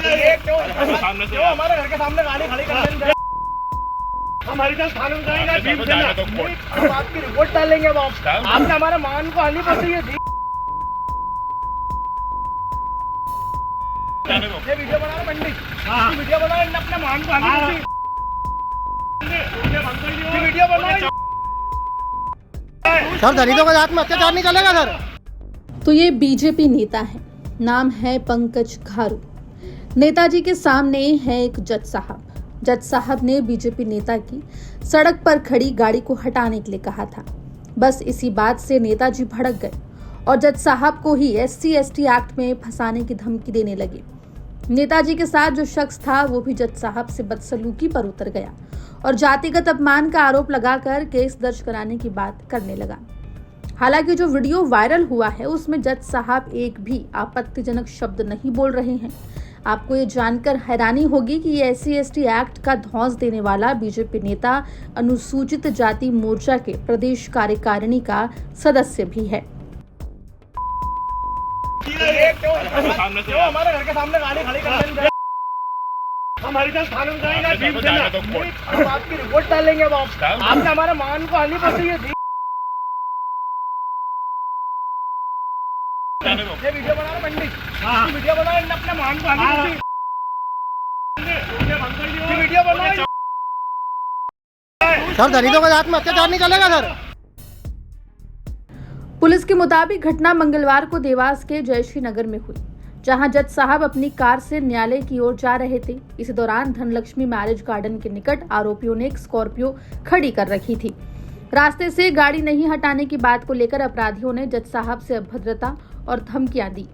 क्यों हमारे घर के सामने गाड़ी खड़ी कर देंगे? हम हरिजन थाने में जाएंगे, हम आपकी रिपोर्ट डालेंगे। अब आपने हमारे मान को हानि पहुंची है। ये वीडियो बना रहे पंडित, वीडियो बना रहे, अपने मान को हानि पहुंची। ये वीडियो बना सर, दलितों के साथ में अत्याचार नहीं चलेगा सर। तो ये बीजेपी नेता है, नाम है पंकज घारू। नेताजी के सामने है एक जज साहब। जज साहब ने बीजेपी नेता की सड़क पर खड़ी गाड़ी को हटाने के लिए कहा था। बस इसी बात से नेताजी भड़क गए और जज साहब को ही SC/ST एक्ट में फंसाने की धमकी देने लगे। नेताजी के साथ जो शख्स था वो भी जज साहब से बदसलूकी पर उतर गया और जातिगत अपमान का आरोप लगाकर केस दर्ज कराने की बात करने लगा। हालांकि जो वीडियो वायरल हुआ है उसमें जज साहब एक भी आपत्तिजनक शब्द नहीं बोल रहे हैं। आपको ये जानकर हैरानी होगी कि ये SC/ST एक्ट का धौंस देने वाला बीजेपी नेता अनुसूचित जाति मोर्चा के प्रदेश कार्यकारिणी का सदस्य भी है। क्यों हमारे घर के सामने गाड़ी खड़ी कर देंगे? हम हरिजन थाने में जाएंगे, हम आपकी रिपोर्ट डालेंगे। अब आपने हमारे मान को हानि पहुंची है। ये वीडियो बना रहे पंडित, वीडियो बना रहे, अपने मान को हानि पहुंची। ये वीडियो बना सर, दलितों के साथ में अत्याचार नहीं चलेगा सर। पुलिस के मुताबिक घटना मंगलवार को देवास के जयश्री नगर में हुई, जहां जज साहब अपनी कार से न्यायालय की ओर जा रहे थे। इसी दौरान धनलक्ष्मी मैरिज गार्डन के निकट आरोपियों ने एक स्कॉर्पियो खड़ी कर रखी थी। रास्ते से गाड़ी नहीं हटाने की बात को लेकर अपराधियों ने जज साहब से अभद्रता और धमकियां दी।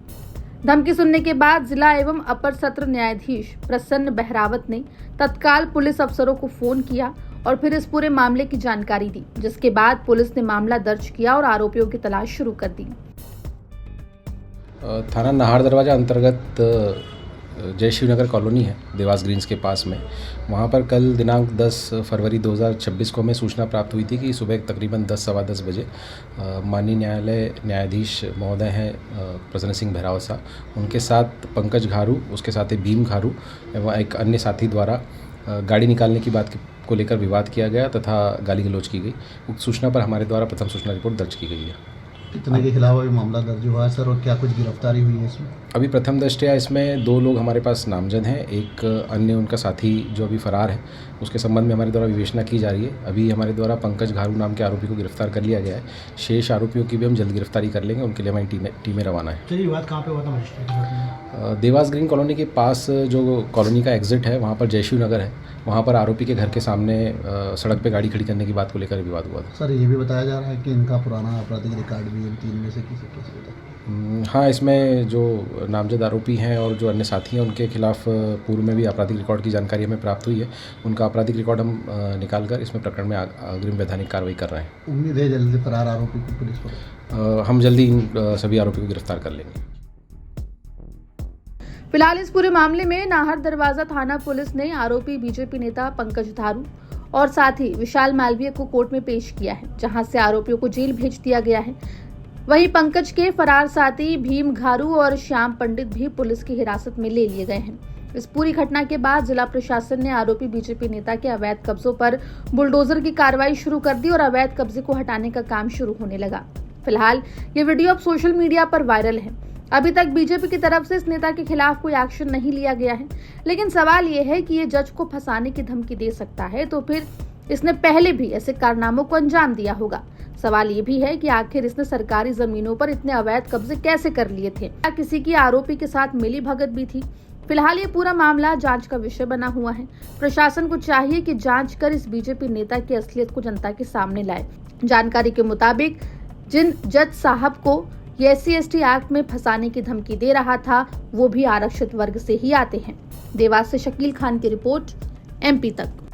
धमकी सुनने के बाद जिला एवं अपर सत्र न्यायाधीश प्रसन्न बहरावत ने तत्काल पुलिस अफसरों को फोन किया और फिर इस पूरे मामले की जानकारी दी, जिसके बाद पुलिस ने मामला दर्ज किया और आरोपियों की तलाश शुरू कर दी। थाना नाहर दरवाजा अंतर्गत जयश्री नगर कॉलोनी है, देवास ग्रीन्स के पास में। वहाँ पर कल दिनांक 10 फरवरी 2026 को हमें सूचना प्राप्त हुई थी कि सुबह तकरीबन 10 सवा 10 बजे माननीय न्यायालय न्यायाधीश महोदय हैं प्रसन्न सिंह बहरावत साहब, उनके साथ पंकज घारू, उसके साथ ही भीम घारू एवं एक अन्य साथी द्वारा गाड़ी निकालने की बात को लेकर विवाद किया गया तथा गाली गलौज की गई। उक्त सूचना पर हमारे द्वारा प्रथम सूचना रिपोर्ट दर्ज की गई है। कितने के खिलाफ अभी मामला दर्ज हुआ है सर, और क्या कुछ गिरफ्तारी हुई है इसमें? अभी प्रथम दृष्टया इसमें 2 लोग हमारे पास नामजद हैं, एक अन्य उनका साथी जो अभी फरार है, उसके संबंध में हमारे द्वारा विवेचना की जा रही है। अभी हमारे द्वारा पंकज घारू नाम के आरोपी को गिरफ्तार कर लिया गया है। शेष आरोपियों की भी हम जल्द गिरफ्तारी कर लेंगे, उनके लिए हमारी टीमें रवाना है। ये बात कहाँ पे हुआ था मजिस्ट्रेट? देवास ग्रीन कॉलोनी के पास जो कॉलोनी का एग्जिट है वहाँ पर जयश्री नगर है, वहाँ पर आरोपी के घर के सामने सड़क पे गाड़ी खड़ी करने की बात को लेकर विवाद हुआ था। सर, ये भी बताया जा रहा है कि इनका पुराना आपराधिक रिकॉर्ड भी है, 3 में से किसी केस में? हाँ, इसमें जो नामजद आरोपी हैं और जो अन्य साथी हैं उनके खिलाफ पूर्व में भी आपराधिक रिकॉर्ड की जानकारी हमें प्राप्त हुई है। उनका आपराधिक रिकॉर्ड हम निकालकर इसमें प्रकरण में अग्रिम वैधानिक कार्रवाई कर रहे हैं। उम्मीद है जल्दी फरार आरोपी को पुलिस को हम जल्दी इन सभी आरोपियों को गिरफ्तार कर लेंगे। फिलहाल इस पूरे मामले में नाहर दरवाजा थाना पुलिस ने आरोपी बीजेपी नेता पंकज घारू और साथी विशाल मालवीय को कोर्ट में पेश किया है, जहां से आरोपियों को जेल भेज दिया गया है। वहीं पंकज के फरार साथी भीम घारू और श्याम पंडित भी पुलिस की हिरासत में ले लिए गए हैं। इस पूरी घटना के बाद जिला प्रशासन ने आरोपी बीजेपी नेता के अवैध कब्जों पर बुलडोजर की कार्रवाई शुरू कर दी और अवैध कब्जे को हटाने का काम शुरू होने लगा। फिलहाल ये वीडियो अब सोशल मीडिया पर वायरल है। अभी तक बीजेपी की तरफ से इस नेता के खिलाफ कोई एक्शन नहीं लिया गया है, लेकिन सवाल ये है कि ये जज को फंसाने की धमकी दे सकता है तो फिर इसने पहले भी ऐसे कारनामों को अंजाम दिया होगा। सवाल ये भी है कि आखिर इसने सरकारी जमीनों पर इतने अवैध कब्जे कैसे कर लिए थे, क्या किसी की आरोपी के साथ मिली भगत भी थी? फिलहाल ये पूरा मामला जांच का विषय बना हुआ है। प्रशासन को चाहिए कि जांच कर इस बीजेपी नेता की असलियत को जनता के सामने लाए। जानकारी के मुताबिक जिन जज साहब को ये SC/ST एक्ट में फंसाने की धमकी दे रहा था वो भी आरक्षित वर्ग से ही आते हैं। देवास से शकील खान की रिपोर्ट, MP तक।